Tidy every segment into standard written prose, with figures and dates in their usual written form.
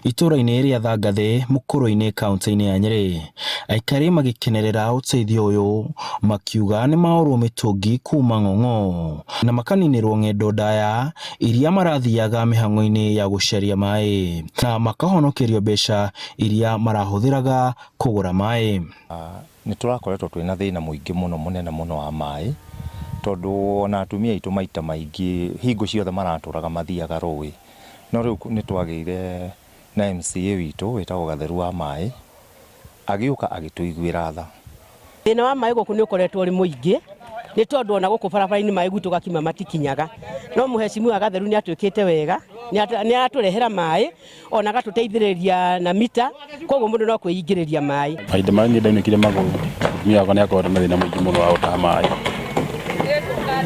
itũra-inĩ rĩa Thangathĩ mũkũrũ-inĩ kaunti-inĩ ya Nyeri. Aikari magĩkenerera ũteithio ũyũ makiuga nĩ maorwo mĩtũngi kuma Ng'ong'o na makaninĩrwo ng'endo ndaya iria marathiaga mĩhang'o-inĩ ya gũcaria maĩ na makahonokerio mbeca iria marahũthĩraga kũgũra maĩ. Nĩ tũrakoretwo twĩna thĩna mũingĩ mũnene mũno wa maĩ, tondũ ona atumia aitũ maita maingĩ hingo ciothe maratũraga mathiaga rũĩ. No rĩu nĩ twagĩire na MCA witũ wĩtagwo Gatheru wa maĩ, agĩũka agĩtũiguĩra tha. Thĩna wa maĩ gũkũ nĩ ũkoretwo ũrĩ mũingĩ, nĩ tondũ ona gũkũ barabara-inĩ maĩ gwitũ gakima matikinyaga. No mũhecimiwa Gatheru nĩ atwĩkĩte wega, nĩ aratũrehera maĩ ona agatũteithĩrĩria na mita, koguo mũndũ no kwĩingĩrĩria maĩ. Mahinda marĩa niĩ ndaunĩkire magũrũ, mũtumia wakwa nĩ akoragwo na thĩna mũingĩ mũno wa gũtaha maĩ.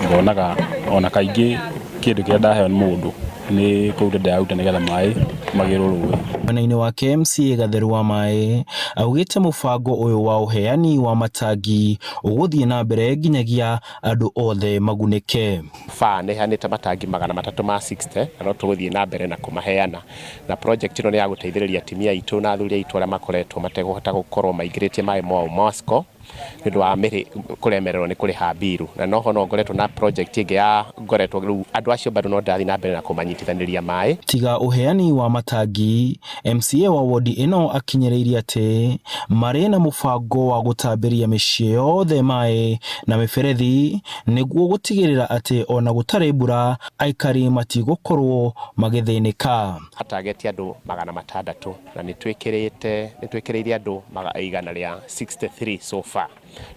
Ngonaga ona kaingĩ kĩndũ kĩrĩa ndaheo nĩ mũndũ nĩ kũruta ndĩraruta nĩgetha maĩ magĩrwo rũĩ. Mwena-inĩ wake MCA Gatheru wa maĩ augĩte mũbango ũyũ wa ũheani wa matangi ũgũthiĩ na mbere nginyagia andũ othe magunĩke. Nĩ iheanĩte matangi 360 na no tũgũthiĩ na mbere na kũmaheana, na project ĩno nĩ ya gũteithĩrĩria atumia aitũ na athuri aitũ arĩa makoretwo matekũhota gũkorwo maingĩrĩtie maĩ mao Mosco nĩ ũndũ wa kũremererwo nĩ kũrĩha mbiru. Na noho no ngoretwo na project ĩngĩ ya ngoretwo rĩu andũ acio bado no ndathi na mbere na kũmanyitithanĩria maĩ. Tiga ũheani wa matangi, MCA wa wodi ĩno akinyĩrĩirie atĩ marĩ na mũbango wa gũtambĩria mĩciĩ yothe maĩ na mĩberethi nĩguo gũtigĩrĩra atĩ ona gũtarĩ mbura aikari matigũkorwo magĩthĩnĩka. Atageti andũ 600 na nĩ twĩkĩrĩire andũ 163 so far.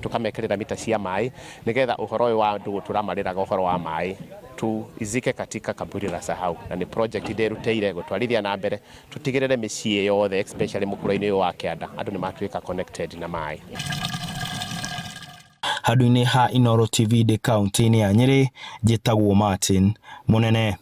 Tukamekĩrĩra mita cia maĩ nĩgetha ũhoro ũyũ wa andũ tũramarĩraga ũhoro wa maĩ tuizike katika kaburi la sahau, na ni project nderutĩire gũtwarithia na mbere tutigĩrĩre mĩciĩ yothe especially mũkũrũ-inĩ ũyũ wa Kĩanda andũ nĩ matuĩka connected na maĩ. Handũ-inĩ ha Inooro TV kaunti-inĩ ya Nyeri, njĩtagwo Martin Mũnene.